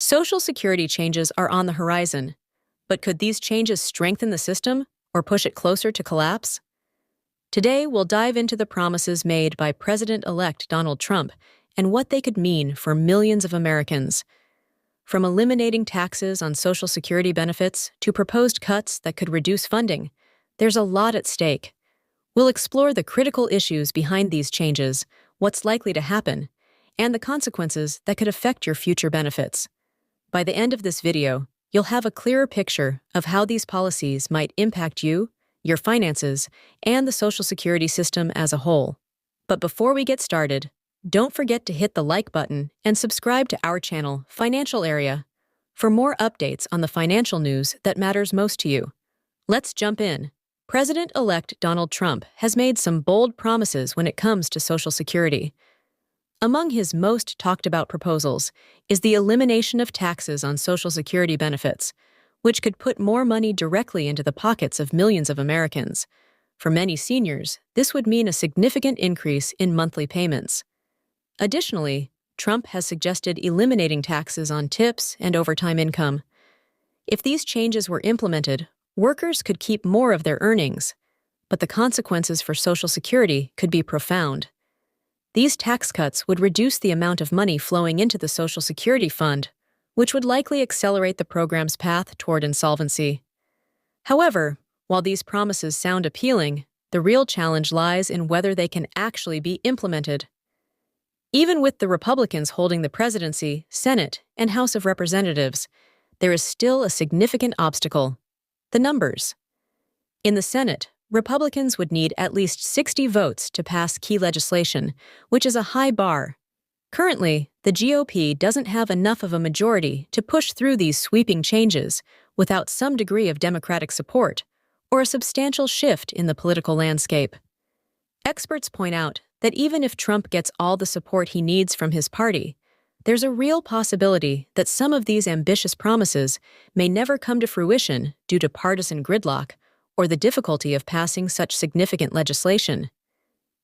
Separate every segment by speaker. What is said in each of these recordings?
Speaker 1: Social Security changes are on the horizon, but could these changes strengthen the system or push it closer to collapse? Today, we'll dive into the promises made by President-elect Donald Trump and what they could mean for millions of Americans. From eliminating taxes on Social Security benefits to proposed cuts that could reduce funding, there's a lot at stake. We'll explore the critical issues behind these changes, what's likely to happen, and the consequences that could affect your future benefits. By the end of this video, you'll have a clearer picture of how these policies might impact you, your finances, and the Social Security system as a whole. But before we get started, don't forget to hit the like button and subscribe to our channel, Financial Area, for more updates on the financial news that matters most to you. Let's jump in. President-elect Donald Trump has made some bold promises when it comes to Social Security. Among his most talked-about proposals is the elimination of taxes on Social Security benefits, which could put more money directly into the pockets of millions of Americans. For many seniors, this would mean a significant increase in monthly payments. Additionally, Trump has suggested eliminating taxes on tips and overtime income. If these changes were implemented, workers could keep more of their earnings, but the consequences for Social Security could be profound. These tax cuts would reduce the amount of money flowing into the Social Security fund, which would likely accelerate the program's path toward insolvency. However, while these promises sound appealing, the real challenge lies in whether they can actually be implemented. Even with the Republicans holding the presidency, Senate, and House of Representatives, there is still a significant obstacle: the numbers. In the Senate, Republicans would need at least 60 votes to pass key legislation, which is a high bar. Currently, the GOP doesn't have enough of a majority to push through these sweeping changes without some degree of Democratic support or a substantial shift in the political landscape. Experts point out that even if Trump gets all the support he needs from his party, there's a real possibility that some of these ambitious promises may never come to fruition due to partisan gridlock or the difficulty of passing such significant legislation.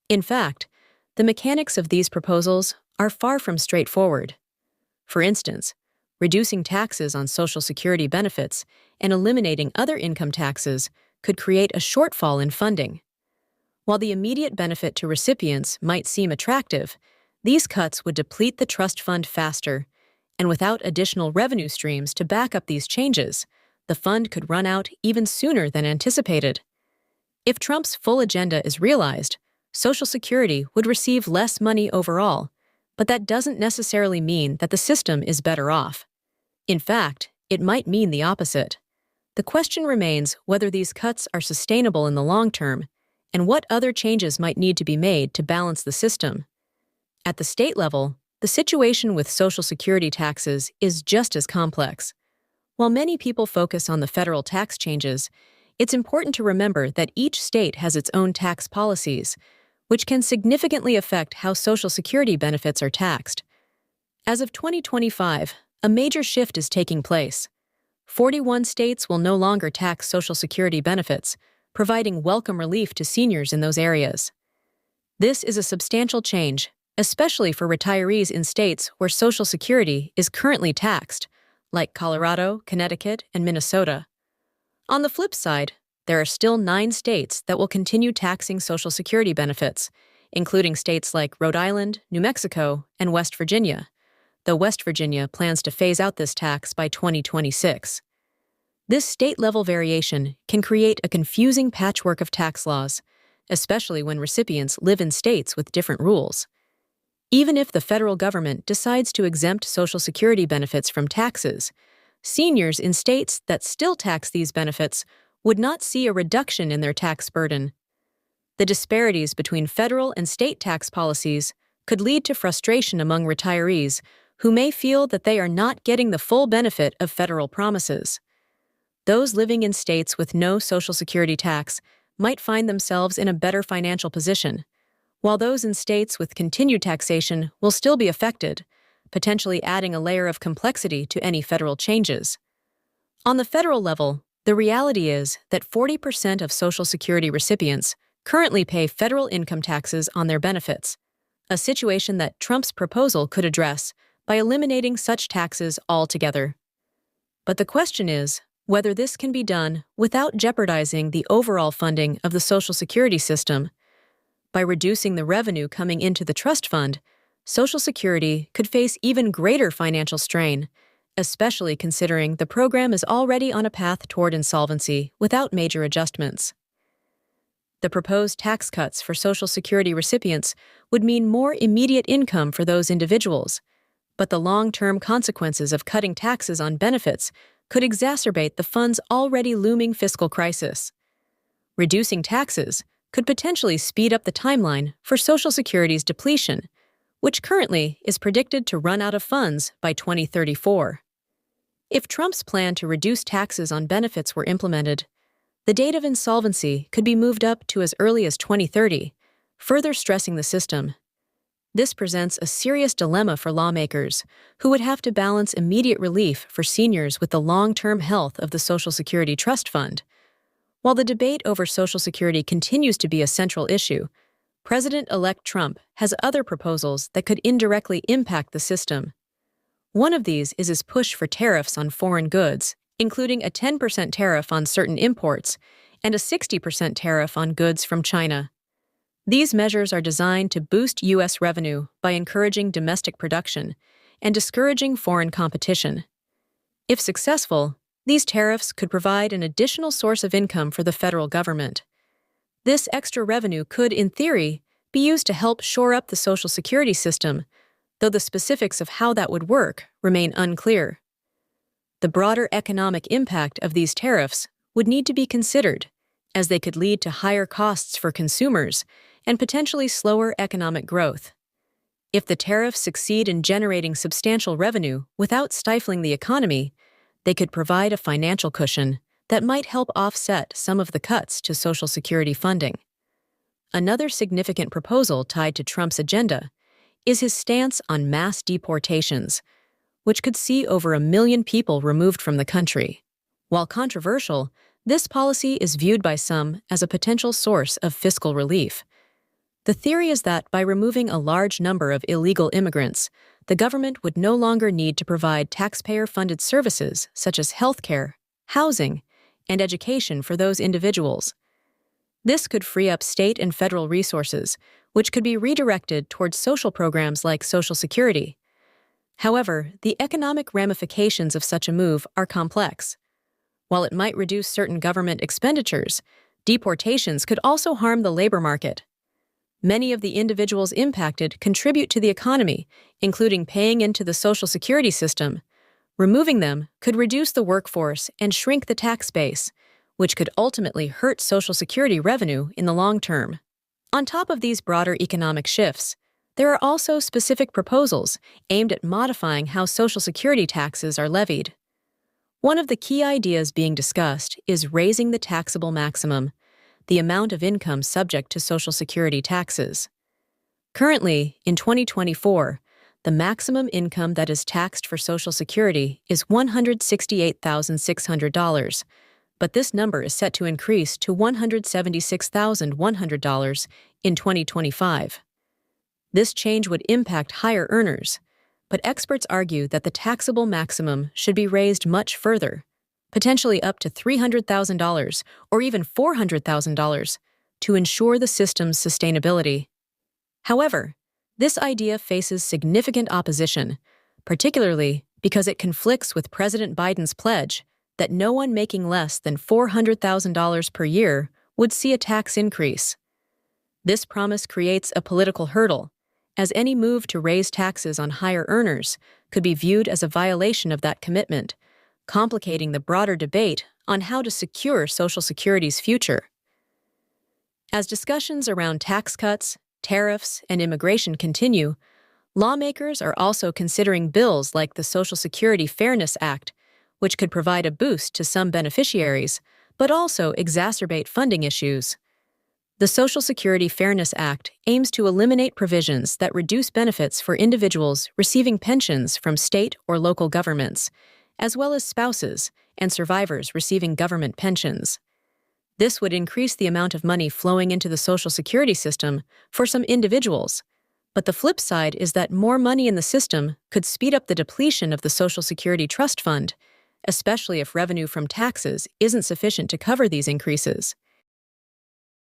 Speaker 1: In fact, the mechanics of these proposals are far from straightforward. For instance, reducing taxes on Social Security benefits and eliminating other income taxes could create a shortfall in funding. While the immediate benefit to recipients might seem attractive, these cuts would deplete the trust fund faster, and without additional revenue streams to back up these changes, the fund could run out even sooner than anticipated. If Trump's full agenda is realized, Social Security would receive less money overall, but that doesn't necessarily mean that the system is better off. In fact, it might mean the opposite. The question remains whether these cuts are sustainable in the long term, and what other changes might need to be made to balance the system. At the state level, the situation with Social Security taxes is just as complex. While many people focus on the federal tax changes, it's important to remember that each state has its own tax policies, which can significantly affect how Social Security benefits are taxed. As of 2025, a major shift is taking place. 41 states will no longer tax Social Security benefits, providing welcome relief to seniors in those areas. This is a substantial change, especially for retirees in states where Social Security is currently taxed, like Colorado, Connecticut, and Minnesota. On the flip side, there are still 9 states that will continue taxing Social Security benefits, including states like Rhode Island, New Mexico, and West Virginia, though West Virginia plans to phase out this tax by 2026. This state-level variation can create a confusing patchwork of tax laws, especially when recipients live in states with different rules. Even if the federal government decides to exempt Social Security benefits from taxes, seniors in states that still tax these benefits would not see a reduction in their tax burden. The disparities between federal and state tax policies could lead to frustration among retirees who may feel that they are not getting the full benefit of federal promises. Those living in states with no Social Security tax might find themselves in a better financial position, while those in states with continued taxation will still be affected, potentially adding a layer of complexity to any federal changes. On the federal level, the reality is that 40% of Social Security recipients currently pay federal income taxes on their benefits, a situation that Trump's proposal could address by eliminating such taxes altogether. But the question is whether this can be done without jeopardizing the overall funding of the Social Security system. By reducing the revenue coming into the trust fund, Social Security could face even greater financial strain, especially considering the program is already on a path toward insolvency without major adjustments. The proposed tax cuts for Social Security recipients would mean more immediate income for those individuals, but the long-term consequences of cutting taxes on benefits could exacerbate the fund's already looming fiscal crisis. Reducing taxes could potentially speed up the timeline for Social Security's depletion, which currently is predicted to run out of funds by 2034. If Trump's plan to reduce taxes on benefits were implemented, the date of insolvency could be moved up to as early as 2030, further stressing the system. This presents a serious dilemma for lawmakers, who would have to balance immediate relief for seniors with the long-term health of the Social Security Trust Fund. While the debate over Social Security continues to be a central issue, President-elect Trump has other proposals that could indirectly impact the system. One of these is his push for tariffs on foreign goods, including a 10% tariff on certain imports and a 60% tariff on goods from China. These measures are designed to boost U.S. revenue by encouraging domestic production and discouraging foreign competition. If successful, these tariffs could provide an additional source of income for the federal government. This extra revenue could, in theory, be used to help shore up the Social Security system, though the specifics of how that would work remain unclear. The broader economic impact of these tariffs would need to be considered, as they could lead to higher costs for consumers and potentially slower economic growth. If the tariffs succeed in generating substantial revenue without stifling the economy, they could provide a financial cushion that might help offset some of the cuts to Social Security funding. Another significant proposal tied to Trump's agenda is his stance on mass deportations, which could see over 1 million people removed from the country. While controversial, this policy is viewed by some as a potential source of fiscal relief. The theory is that by removing a large number of illegal immigrants, the government would no longer need to provide taxpayer-funded services such as healthcare, housing, and education for those individuals. This could free up state and federal resources, which could be redirected towards social programs like Social Security. However, the economic ramifications of such a move are complex. While it might reduce certain government expenditures, deportations could also harm the labor market. Many of the individuals impacted contribute to the economy, including paying into the Social Security system. Removing them could reduce the workforce and shrink the tax base, which could ultimately hurt Social Security revenue in the long term. On top of these broader economic shifts, there are also specific proposals aimed at modifying how Social Security taxes are levied. One of the key ideas being discussed is raising the taxable maximum, the amount of income subject to Social Security taxes. Currently, in 2024, the maximum income that is taxed for Social Security is $168,600, but this number is set to increase to $176,100 in 2025. This change would impact higher earners, but experts argue that the taxable maximum should be raised much further, potentially up to $300,000 or even $400,000, to ensure the system's sustainability. However, this idea faces significant opposition, particularly because it conflicts with President Biden's pledge that no one making less than $400,000 per year would see a tax increase. This promise creates a political hurdle, as any move to raise taxes on higher earners could be viewed as a violation of that commitment, complicating the broader debate on how to secure Social Security's future. As discussions around tax cuts, tariffs, and immigration continue, lawmakers are also considering bills like the Social Security Fairness Act, which could provide a boost to some beneficiaries, but also exacerbate funding issues. The Social Security Fairness Act aims to eliminate provisions that reduce benefits for individuals receiving pensions from state or local governments, as well as spouses and survivors receiving government pensions. This would increase the amount of money flowing into the Social Security system for some individuals, But the flip side is that more money in the system could speed up the depletion of the Social Security Trust Fund, especially if revenue from taxes isn't sufficient to cover these increases.